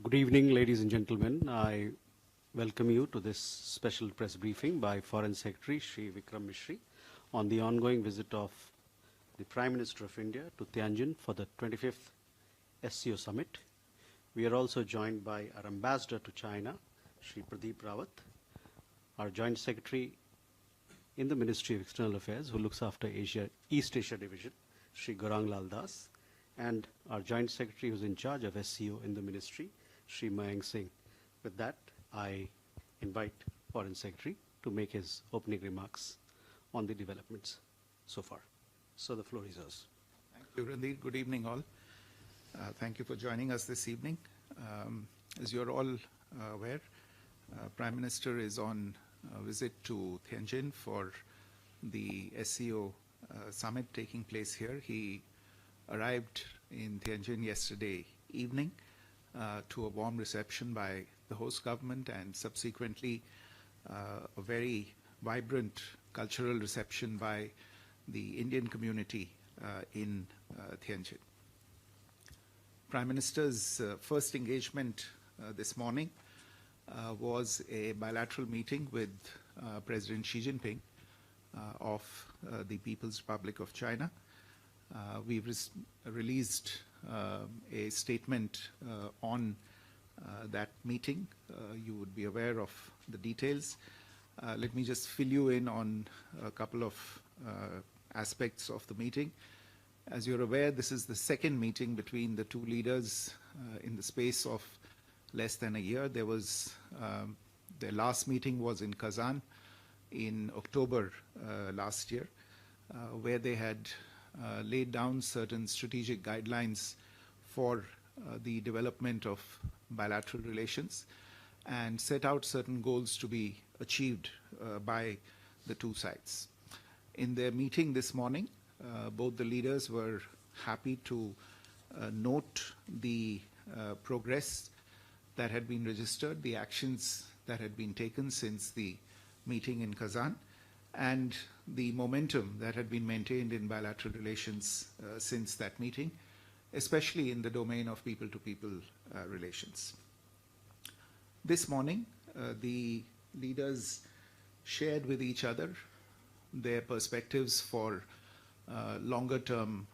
Good evening, ladies and gentlemen. I welcome you to this special press briefing by Foreign Secretary Shri Vikram Mishri on the ongoing visit of the Prime Minister of India to Tianjin for the 25th SCO Summit. We are also joined by our Ambassador to China, Shri Pradeep Rawat, our Joint Secretary in the Ministry of External Affairs who looks after East Asia Division, Shri Gaurang Lal Das, and our Joint Secretary who's in charge of SCO in the Ministry, Shri Mayank Singh. With that, I invite Foreign Secretary to make his opening remarks on the developments so far. So the floor is yours. Thank you, Randeep. Good evening, all. Thank you for joining us this evening. As you're all aware, Prime Minister is on a visit to Tianjin for the SCO summit taking place here. He arrived in Tianjin yesterday evening to a warm reception by the host government and subsequently a very vibrant cultural reception by the Indian community in Tianjin. Prime Minister's first engagement this morning was a bilateral meeting with President Xi Jinping of the People's Republic of China. We've released a statement on that meeting. You would be aware of the details. Let me just fill you in on a couple of aspects of the meeting. As you're aware, this is the second meeting between the two leaders in the space of less than a year. There was their last meeting was in Kazan in October last year, where they had laid down certain strategic guidelines for the development of bilateral relations and set out certain goals to be achieved by the two sides. In their meeting this morning, both the leaders were happy to note the progress that had been registered, the actions that had been taken since the meeting in Kazan, and the momentum that had been maintained in bilateral relations since that meeting, especially in the domain of people-to-people relations. This morning, the leaders shared with each other their perspectives for longer-term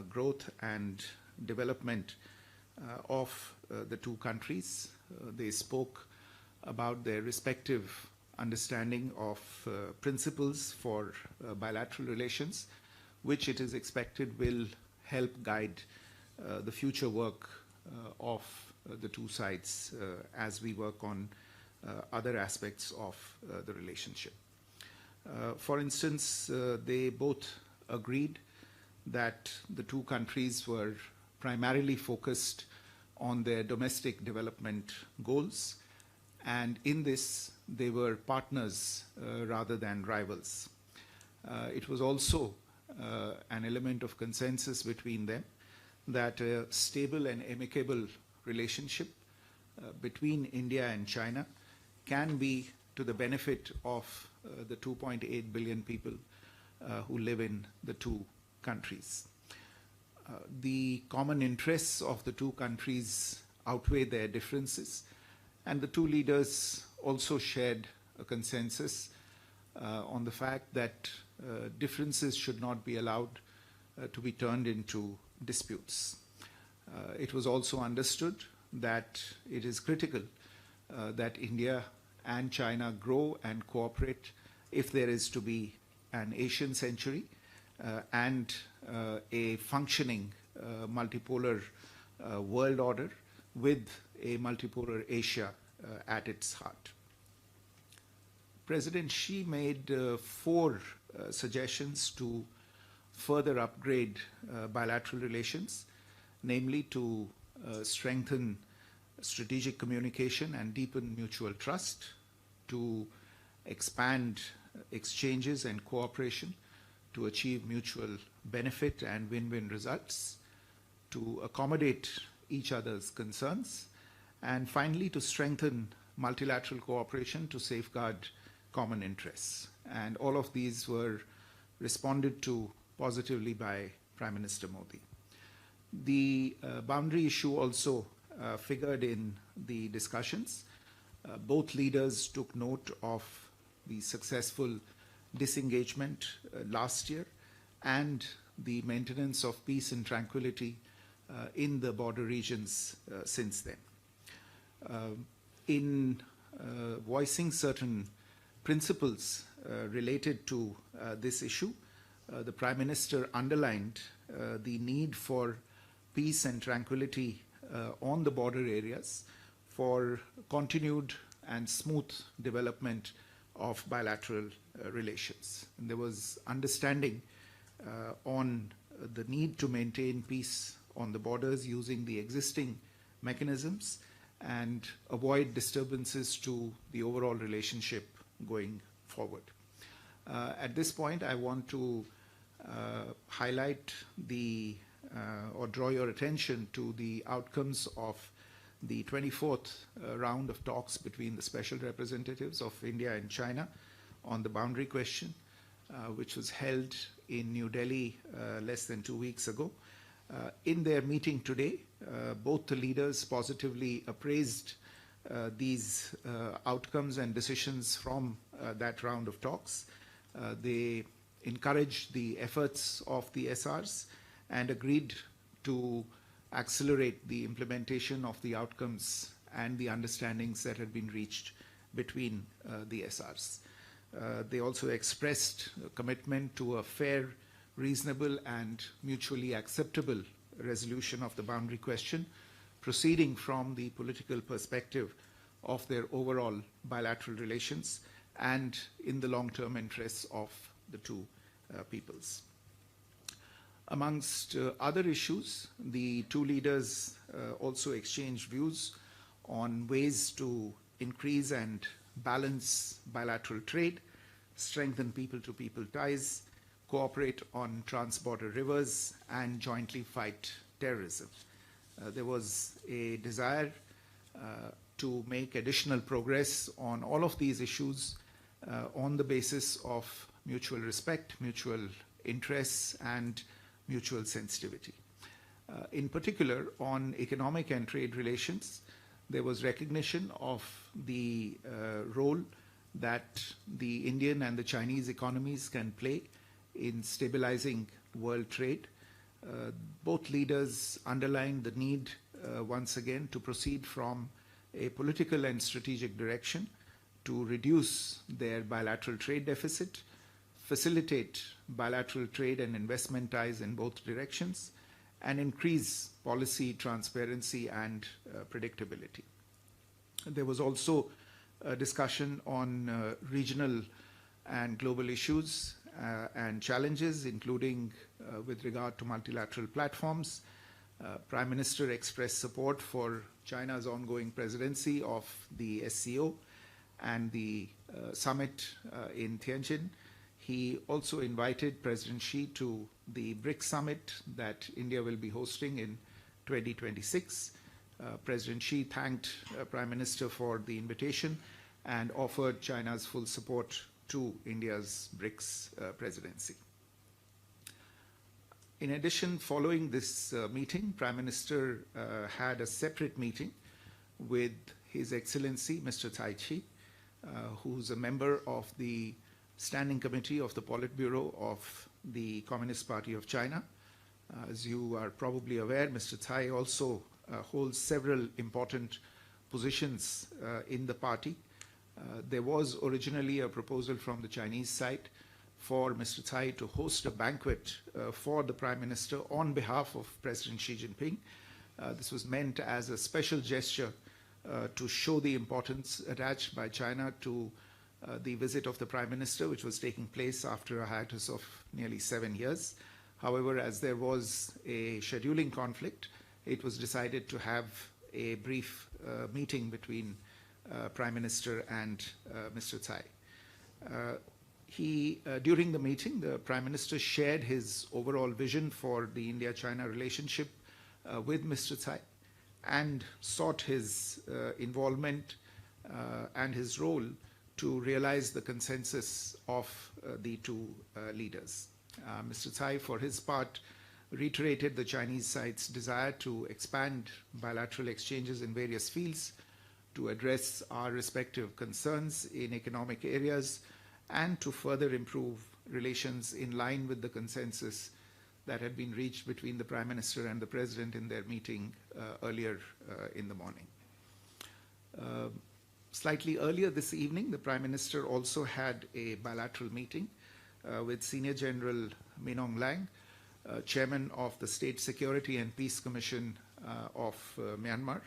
growth and development of the two countries. They spoke about their respective understanding of principles for bilateral relations, which it is expected will help guide the future work of the two sides as we work on other aspects of the relationship. For instance, they both agreed that the two countries were primarily focused on their domestic development goals, and in this they were partners rather than rivals. It was also an element of consensus between them that a stable and amicable relationship between India and China can be to the benefit of the 2.8 billion people who live in the two countries. The common interests of the two countries outweigh their differences, and the two leaders also shared a consensus on the fact that differences should not be allowed to be turned into disputes. It was also understood that it is critical that India and China grow and cooperate if there is to be an Asian century and a functioning multipolar world order with a multipolar Asia at its heart. President Xi made 4 suggestions to further upgrade bilateral relations, namely to strengthen strategic communication and deepen mutual trust, to expand exchanges and cooperation to achieve mutual benefit and win-win results, to accommodate each other's concerns, and finally to strengthen multilateral cooperation to safeguard common interests. And all of these were responded to positively by Prime Minister Modi. The boundary issue also figured in the discussions. Both leaders took note of the successful disengagement last year and the maintenance of peace and tranquility in the border regions since then. In voicing certain principles related to this issue, the Prime Minister underlined the need for peace and tranquility on the border areas for continued and smooth development of bilateral relations. And there was understanding on the need to maintain peace on the borders using the existing mechanisms and avoid disturbances to the overall relationship going forward. At this point, I want to highlight or draw your attention to the outcomes of the 24th round of talks between the special representatives of India and China on the boundary question, which was held in New Delhi less than 2 weeks ago. In their meeting today, both the leaders positively appraised these outcomes and decisions from that round of talks. They encouraged the efforts of the SRs and agreed to accelerate the implementation of the outcomes and the understandings that had been reached between the SRs. They also expressed a commitment to a fair, reasonable and mutually acceptable resolution of the boundary question, proceeding from the political perspective of their overall bilateral relations and in the long-term interests of the two peoples. Amongst other issues, the two leaders also exchanged views on ways to increase and balance bilateral trade, strengthen people-to-people ties, cooperate on trans-border rivers, and jointly fight terrorism. There was a desire to make additional progress on all of these issues on the basis of mutual respect, mutual interests, and mutual sensitivity. In particular, on economic and trade relations, there was recognition of the role that the Indian and the Chinese economies can play in stabilizing world trade. Both leaders underlined the need once again to proceed from a political and strategic direction to reduce their bilateral trade deficit, facilitate bilateral trade and investment ties in both directions, and increase policy transparency and predictability. There was also a discussion on regional and global issues and challenges, including with regard to multilateral platforms. Prime Minister expressed support for China's ongoing presidency of the SCO and the summit in Tianjin. He also invited President Xi to the BRICS summit that India will be hosting in 2026. President Xi thanked Prime Minister for the invitation and offered China's full support to India's BRICS presidency. In addition, following this meeting, Prime Minister had a separate meeting with His Excellency Mr. Cai Chi, who's a member of the Standing Committee of the Politburo of the Communist Party of China. As you are probably aware, Mr. Cai also holds several important positions in the party. There was originally a proposal from the Chinese side for Mr. Cai to host a banquet for the Prime Minister on behalf of President Xi Jinping. This was meant as a special gesture to show the importance attached by China to the visit of the Prime Minister, which was taking place after a hiatus of nearly 7 years. However, as there was a scheduling conflict, it was decided to have a brief meeting between Prime Minister and Mr. Cai. During the meeting, the Prime Minister shared his overall vision for the India-China relationship with Mr. Cai and sought his involvement and his role to realize the consensus of the two leaders. Mr. Cai, for his part, reiterated the Chinese side's desire to expand bilateral exchanges in various fields to address our respective concerns in economic areas and to further improve relations in line with the consensus that had been reached between the Prime Minister and the President in their meeting earlier in the morning. Slightly earlier this evening, the Prime Minister also had a bilateral meeting with Senior General Min Aung Hlaing, Chairman of the State Security and Peace Commission of Myanmar.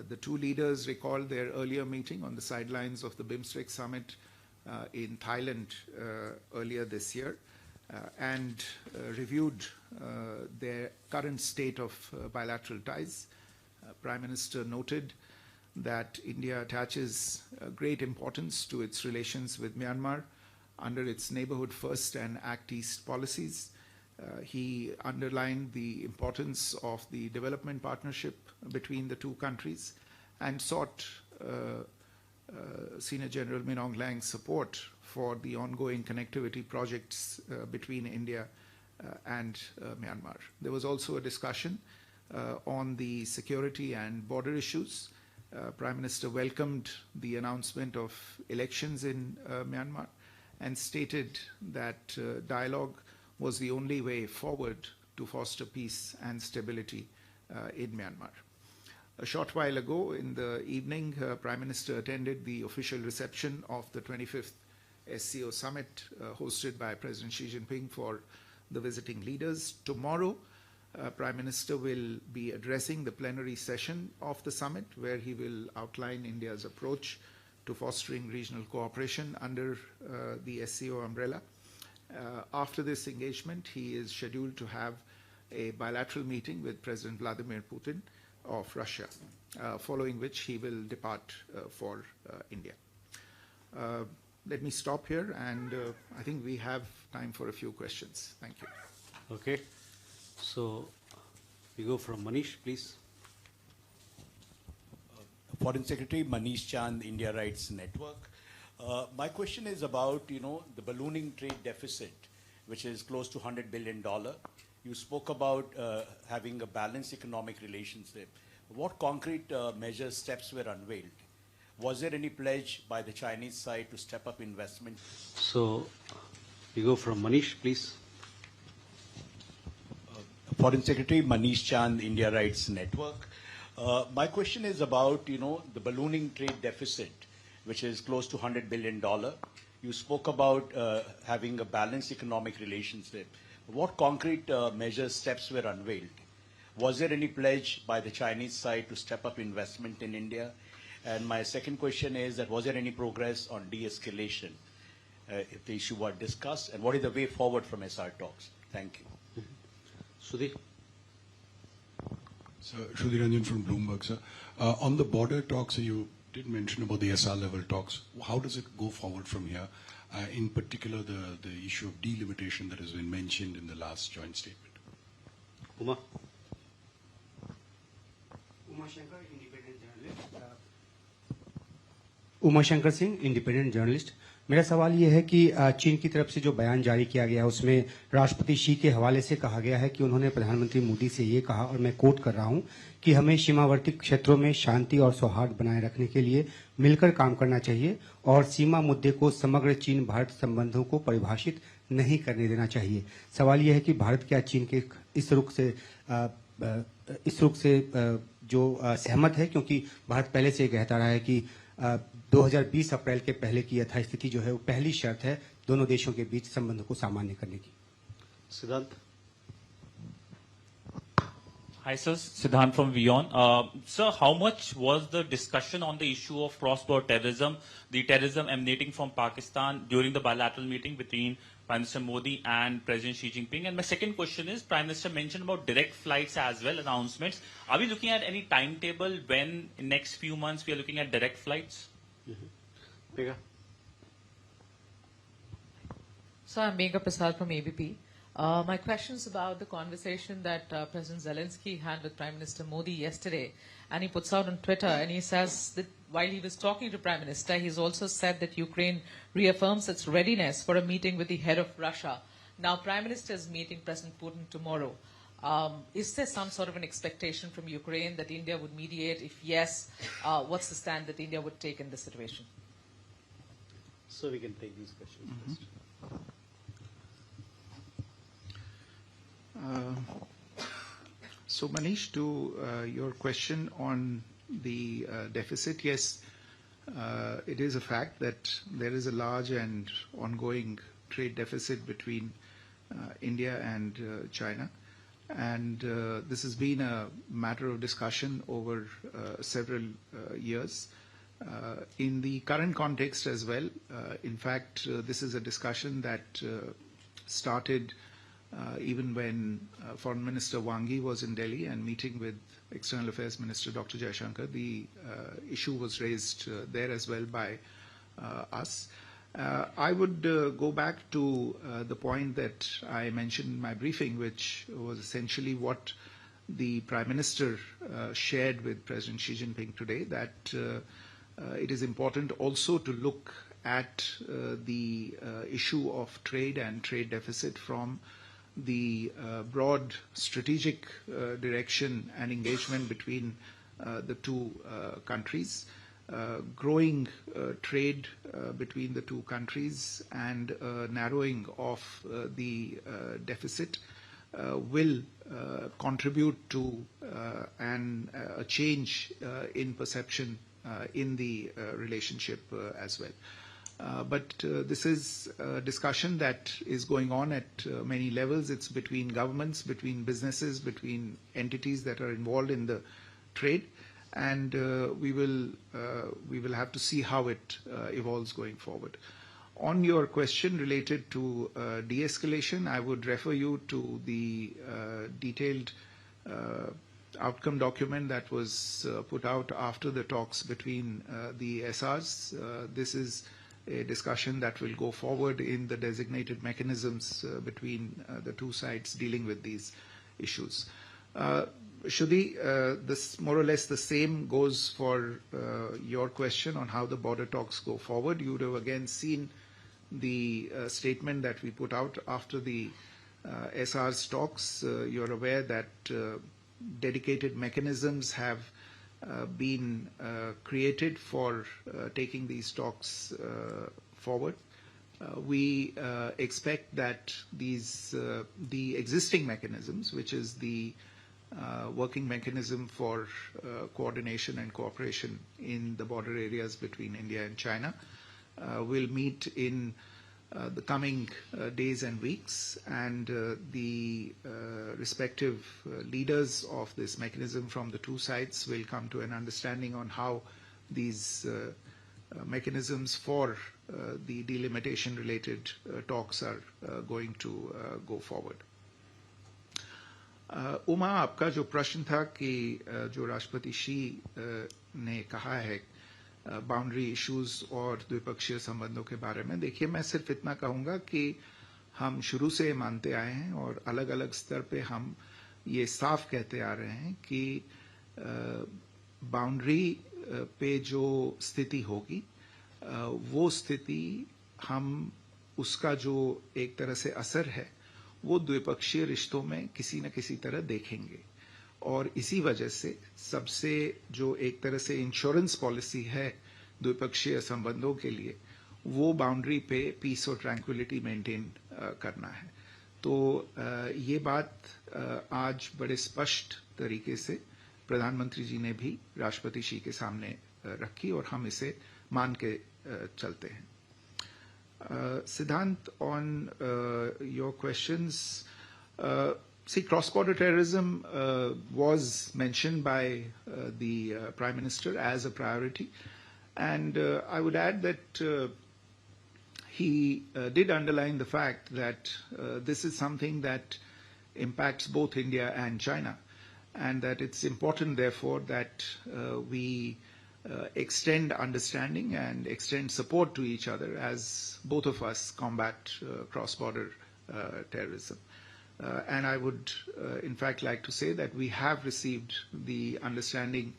The two leaders recalled their earlier meeting on the sidelines of the BIMSTEC summit in Thailand earlier this year and reviewed their current state of bilateral ties. Prime Minister noted that India attaches great importance to its relations with Myanmar under its Neighborhood First and Act East policies. He underlined the importance of the development partnership between the two countries and sought Senior General Min Aung Hlaing's support for the ongoing connectivity projects between India and Myanmar. There was also a discussion on the security and border issues. Prime Minister welcomed the announcement of elections in Myanmar and stated that dialogue was the only way forward to foster peace and stability in Myanmar. A short while ago in the evening, Prime Minister attended the official reception of the 25th SCO summit hosted by President Xi Jinping for the visiting leaders. Tomorrow, Prime Minister will be addressing the plenary session of the summit, where he will outline India's approach to fostering regional cooperation under the SCO umbrella. After this engagement, he is scheduled to have a bilateral meeting with President Vladimir Putin of Russia, following which he will depart for India. Let me stop here, and I think we have time for a few questions. Thank you. Okay. So we go from Manish, please. Foreign Secretary Manish Chand, India Rights Network. My question is about, the ballooning trade deficit, which is close to $100 billion. You spoke about having a balanced economic relationship. What concrete measures, steps were unveiled? Was there any pledge by the Chinese side to step up investment? So we go from Manish, please. Foreign Secretary Manish Chand, India Rights Network. My question is about, the ballooning trade deficit, which is close to $100 billion. You spoke about having a balanced economic relationship. What concrete measures, steps were unveiled? Was there any pledge by the Chinese side to step up investment in India? And my second question is that was there any progress on de-escalation if the issue were discussed? And what is the way forward from SR talks? Thank you. Sudhi. So, Sudhi Ranjan from Bloomberg, sir. On the border talks, you did mention about the SR level talks. How does it go forward from here? In particular, the issue of delimitation that has been mentioned in the last joint statement. Uma. Uma Shankar Singh, independent journalist. मेरा सवाल ये है कि चीन की तरफ से जो बयान जारी किया गया उसमें राष्ट्रपति शी के हवाले से कहा गया है कि उन्होंने प्रधानमंत्री मोदी से ये कहा, और मैं कोट कर रहा हूं, कि हमें सीमावर्ती क्षेत्रों में शांति और सौहार्द बनाए रखने के लिए मिलकर काम करना चाहिए और सीमा मुद्दे को समग्र चीन भारत संबंधों को परिभाषित नहीं करने देना चाहिए। सवाल यह है कि भारत क्या चीन के इस रुख से जो सहमत है, क्योंकि भारत पहले से कहता रहा है कि 2020 अप्रैल के पहले की यथास्थिति जो है वो पहली शर्त है दोनों देशों के बीच संबंधों को सामान्य करने की। Siddhant. Hi, sir. Siddhant from WION. Sir, how much was the discussion on the issue of cross-border terrorism, the terrorism emanating from Pakistan during the bilateral meeting between Prime Minister Modi and President Xi Jinping? And my second question is, Prime Minister mentioned about direct flights as well, announcements. Are we looking at any timetable when in next few months we are looking at direct flights? Megha. So I'm Megha Prasad from ABP. My question is about the conversation that President Zelensky had with Prime Minister Modi yesterday. And he puts out on Twitter and he says that while he was talking to Prime Minister, he's also said that Ukraine reaffirms its readiness for a meeting with the head of Russia. Now, Prime Minister is meeting President Putin tomorrow. Is there some sort of an expectation from Ukraine that India would mediate? If yes, what's the stand that India would take in this situation? So we can take these questions first. So Manish, to your question on the deficit, yes, it is a fact that there is a large and ongoing trade deficit between India and China. And this has been a matter of discussion over several years. In the current context as well, in fact, this is a discussion that started even when Foreign Minister Wang Yi was in Delhi and meeting with External Affairs Minister Dr. Jaishankar. The issue was raised there as well by us. I would go back to the point that I mentioned in my briefing, which was essentially what the Prime Minister shared with President Xi Jinping today, that it is important also to look at the issue of trade and trade deficit from the broad strategic direction and engagement between the two countries. Growing trade between the two countries and narrowing of the deficit will contribute to a change in perception in the relationship as well. But this is a discussion that is going on at many levels. It's between governments, between businesses, between entities that are involved in the trade. And we will have to see how it evolves going forward. On your question related to de-escalation, I would refer you to the detailed outcome document that was put out after the talks between the SRs. This is a discussion that will go forward in the designated mechanisms between the two sides dealing with these issues. Shruti, this more or less the same goes for your question on how the border talks go forward. You would have again seen the statement that we put out after the SR's talks. You're aware that dedicated mechanisms have been created for taking these talks forward. We expect that these the existing mechanisms, which is the working mechanism for coordination and cooperation in the border areas between India and China, will meet in the coming days and weeks, and the respective leaders of this mechanism from the two sides will come to an understanding on how these mechanisms for the delimitation related talks are going to go forward. Uma, आपका जो प्रश्न था कि जो राष्ट्रपति she ने कहा है बाउंड्री इश्यूज और द्विपक्षीय संबंधों के बारे में, देखिए मैं सिर्फ इतना कहूंगा कि हम शुरू से मानते आए हैं और अलग अलग स्तर पे हम ये साफ कहते आ रहे हैं कि बाउंड्री पे जो स्थिति होगी वो स्थिति हम उसका जो एक तरह से असर है वो द्विपक्षीय रिश्तों में किसी न किसी तरह देखेंगे, और इसी वजह से सबसे जो एक तरह से इंश्योरेंस पॉलिसी है द्विपक्षीय संबंधों के लिए वो बाउंड्री पे पीस और ट्रैंक्विलिटी मेंटेन करना है. तो ये बात आज बड़े स्पष्ट तरीके से प्रधानमंत्री जी ने भी राष्ट्रपति शी के सामने रखी और हम इसे मान के चलते हैं. Siddhant, on your questions, see, cross-border terrorism was mentioned by the Prime Minister as a priority, and I would add that he did underline the fact that this is something that impacts both India and China, and that it's important, therefore, that we extend understanding and extend support to each other as both of us combat cross-border terrorism. And I would, in fact, like to say that we have received the understanding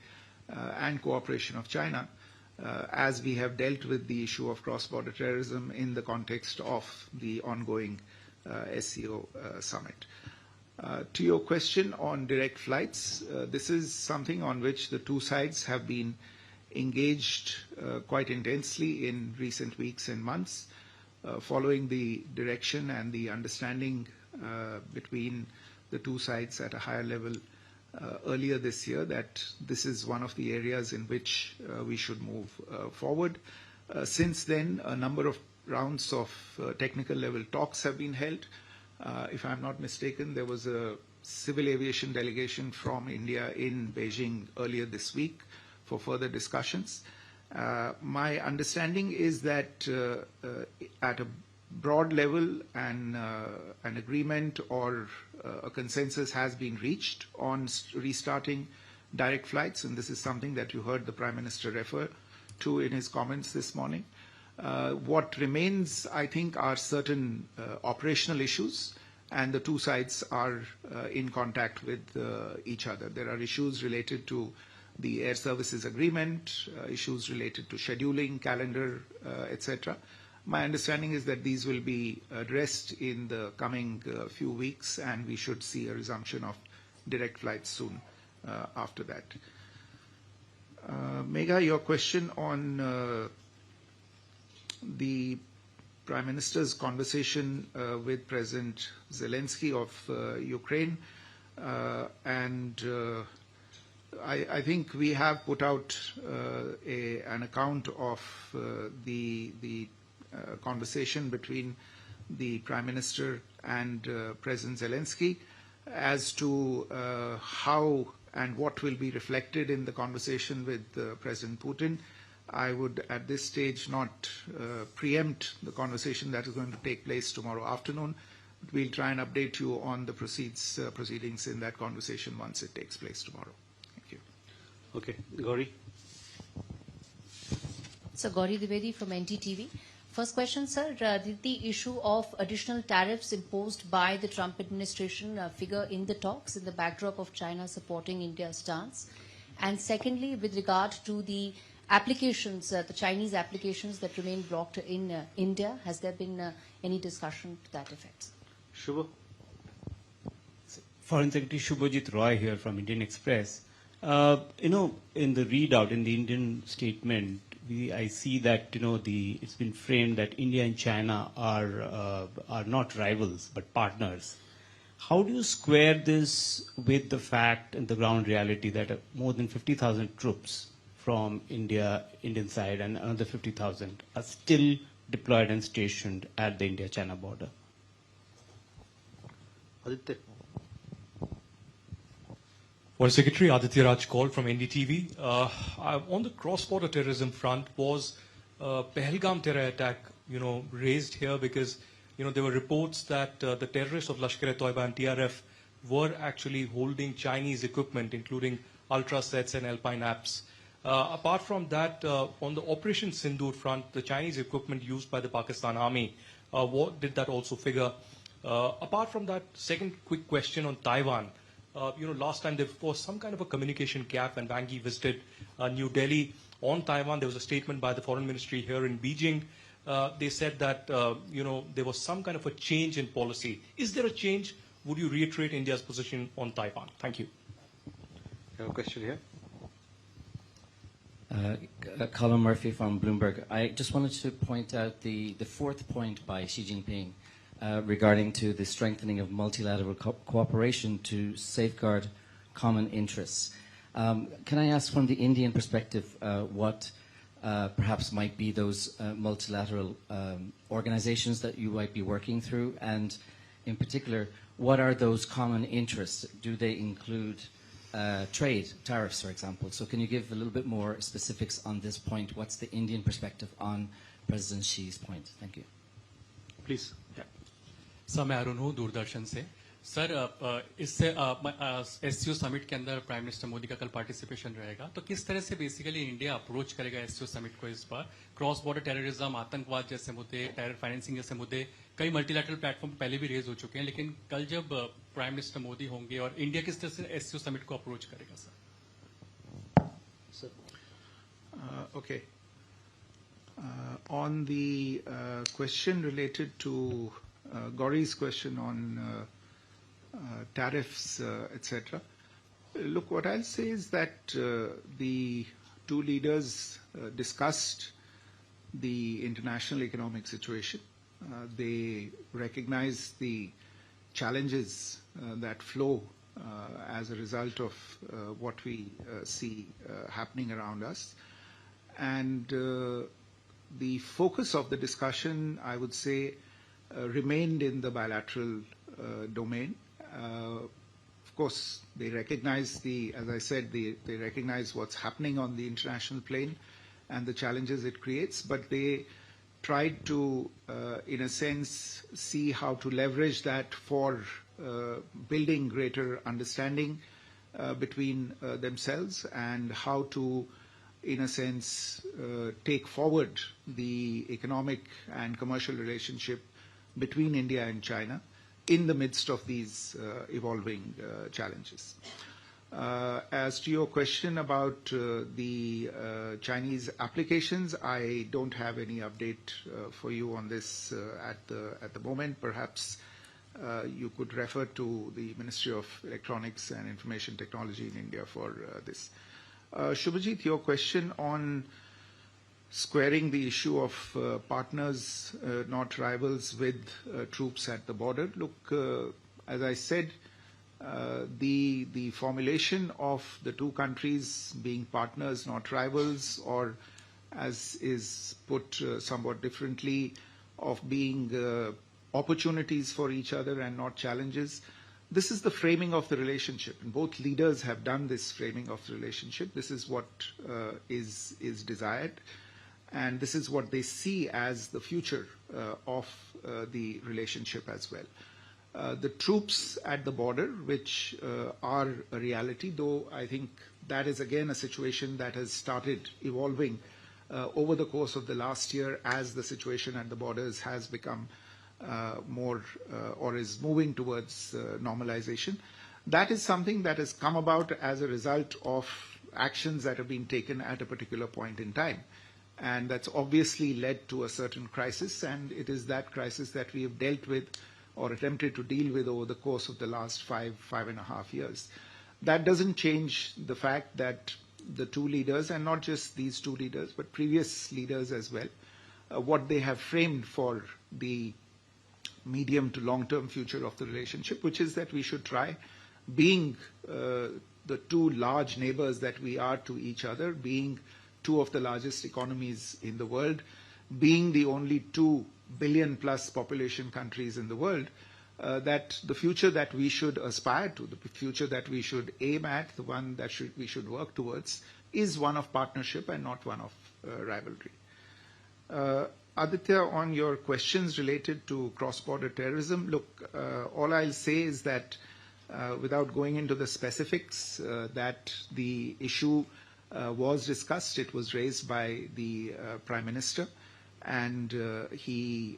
and cooperation of China as we have dealt with the issue of cross-border terrorism in the context of the ongoing SCO summit. To your question on direct flights, this is something on which the two sides have been engaged quite intensely in recent weeks and months, following the direction and the understanding between the two sides at a higher level earlier this year that this is one of the areas in which we should move forward. Since then, a number of rounds of technical level talks have been held. If I'm not mistaken, there was a civil aviation delegation from India in Beijing earlier this week for further discussions. My understanding is that at a broad level an agreement or a consensus has been reached on restarting direct flights, and this is something that you heard the Prime Minister refer to in his comments this morning. What remains, I think, are certain operational issues, and the two sides are in contact with each other. There are issues related to the air services agreement, issues related to scheduling, calendar, etc. My understanding is that these will be addressed in the coming few weeks, and we should see a resumption of direct flights soon after that. Megha, your question on the Prime Minister's conversation with President Zelensky of Ukraine, and I think we have put out an account of the conversation between the Prime Minister and President Zelensky. As to how and what will be reflected in the conversation with President Putin, I would at this stage not preempt the conversation that is going to take place tomorrow afternoon. We'll try and update you on the proceedings in that conversation once it takes place tomorrow. Thank you. Okay, Gauri. So Gauri Dwivedi from NTTV. First question, sir. Did the issue of additional tariffs imposed by the Trump administration figure in the talks in the backdrop of China supporting India's stance? And secondly, with regard to the applications, the Chinese applications that remain blocked in India, has there been any discussion to that effect? Shubha. Foreign Secretary Shubhajit Roy here from Indian Express. In the readout, in the Indian statement, I see that it's been framed that India and China are not rivals but partners. How do you square this with the fact and the ground reality that more than 50,000 troops from Indian side and another 50,000 are still deployed and stationed at the India-China border? Aditya. Foreign Secretary Aditya Raj Kaul from NDTV. On the cross-border terrorism front, was Pahalgam terror attack, raised here because, there were reports that the terrorists of Lashkar-e-Toiba and TRF were actually holding Chinese equipment, including ultrasets and alpine apps. Apart from that, on the Operation Sindoor front, the Chinese equipment used by the Pakistan Army, what did that also figure? Apart from that, second quick question on Taiwan. Last time there was some kind of a communication gap when Wang Yi visited New Delhi on Taiwan. There was a statement by the Foreign Ministry here in Beijing. They said that, there was some kind of a change in policy. Is there a change? Would you reiterate India's position on Taiwan? Thank you. I have a question here. Colin Murphy from Bloomberg. I just wanted to point out the fourth point by Xi Jinping regarding to the strengthening of multilateral cooperation to safeguard common interests. Can I ask from the Indian perspective what perhaps might be those multilateral organizations that you might be working through, and in particular, what are those common interests? Do they include trade, tariffs, for example? So can you give a little bit more specifics on this point? What's the Indian perspective on President Xi's point? Thank you. Please. Yeah. Sir मैं अरुण हूँ दूरदर्शन से sir इससे SCO summit के अंदर prime minister Modi का कल participation रहेगा तो किस तरह से बेसिकली इंडिया अप्रोच करेगा SCO समिट को इस बार क्रॉस बॉर्डर टेररिज्म आतंकवाद जैसे मुद्दे टेरर फाइनेंसिंग जैसे मुद्दे कई मल्टीलैटरल प्लेटफॉर्म पहले भी रेज हो चुके हैं लेकिन कल जब प्राइम मिनिस्टर मोदी होंगे और इंडिया किस तरह से SCO समिट को अप्रोच करेगा sir Okay. On the question related to Gauri's question on tariffs, etc. Look, what I'll say is that the two leaders discussed the international economic situation. They recognize the challenges that flow as a result of what we see happening around us. And the focus of the discussion, I would say, remained in the bilateral domain. Of course, they recognize as I said, they recognize what's happening on the international plane and the challenges it creates, but they tried to, in a sense, see how to leverage that for building greater understanding between themselves and how to, in a sense, take forward the economic and commercial relationship between India and China in the midst of these evolving challenges. As to your question about the Chinese applications, I don't have any update for you on this at the moment. Perhaps you could refer to the Ministry of Electronics and Information Technology in India for this. Shubhajit, your question on squaring the issue of partners, not rivals, with troops at the border. Look, as I said, the formulation of the two countries being partners, not rivals, or as is put somewhat differently, of being opportunities for each other and not challenges. This is the framing of the relationship, and both leaders have done this framing of the relationship. This is what is desired, and this is what they see as the future of the relationship as well. The troops at the border, which are a reality, though I think that is again a situation that has started evolving over the course of the last year as the situation at the borders has become more or is moving towards normalization. That is something that has come about as a result of actions that have been taken at a particular point in time. And that's obviously led to a certain crisis, and it is that crisis that we have dealt with or attempted to deal with over the course of the last 5.5 years. That doesn't change the fact that the two leaders, and not just these two leaders, but previous leaders as well, what they have framed for the medium to long-term future of the relationship, which is that we should try, being the two large neighbors that we are to each other, being two of the largest economies in the world, being the only 2 billion plus population countries in the world, that the future that we should aspire to, the future that we should aim at, the one that we should work towards, is one of partnership and not one of rivalry. Aditya, on your questions related to cross-border terrorism, look, all I'll say is that without going into the specifics, that the issue was discussed. It was raised by the Prime Minister, and he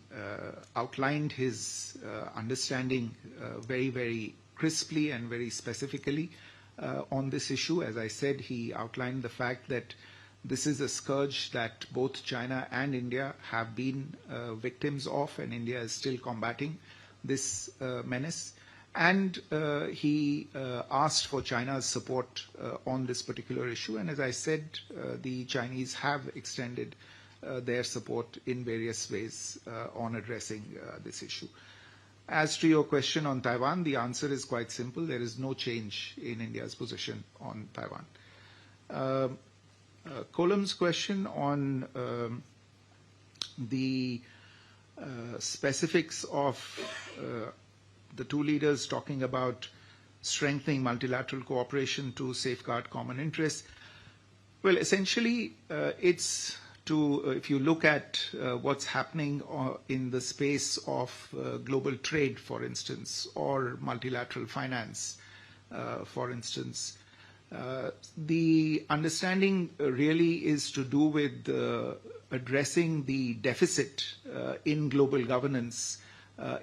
outlined his understanding very, very crisply and very specifically on this issue. As I said, he outlined the fact that this is a scourge that both China and India have been victims of, and India is still combating this menace. And he asked for China's support on this particular issue. And as I said, the Chinese have extended their support in various ways on addressing this issue. As to your question on Taiwan, the answer is quite simple. There is no change in India's position on Taiwan. Kolam's question on the specifics of the two leaders talking about strengthening multilateral cooperation to safeguard common interests. Well, essentially, it's to, if you look at what's happening in the space of global trade, for instance, or multilateral finance, for instance, the understanding really is to do with addressing the deficit in global governance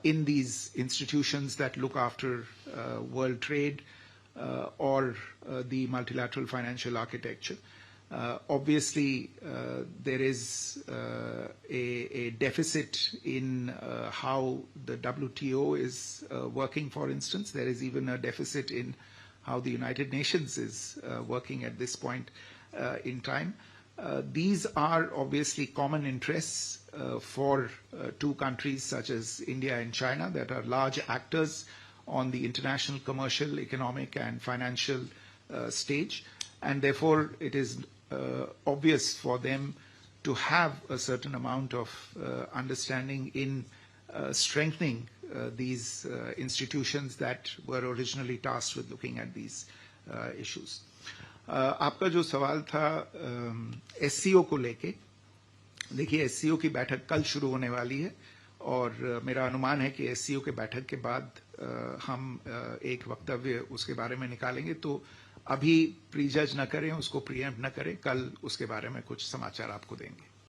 in these institutions that look after world trade or the multilateral financial architecture. Obviously, there is a deficit in how the WTO is working, for instance. There is even a deficit in how the United Nations is working at this point in time. These are obviously common interests for two countries such as India and China that are large actors on the international commercial, economic and financial stage. And therefore, it is obvious for them to have a certain amount of understanding in strengthening these institutions that were originally tasked with looking at these issues. आपका जो सवाल था SCO को लेके, देखिए SCO की बैठक कल शुरू होने वाली है और मेरा अनुमान है कि SCO के बैठक के बाद हम एक वक्तव्य उसके बारे में निकालेंगे, तो अभी प्रीजज न करें, उसको प्रीएम्प्ट न करें, कल उसके बारे में कुछ समाचार आपको देंगे.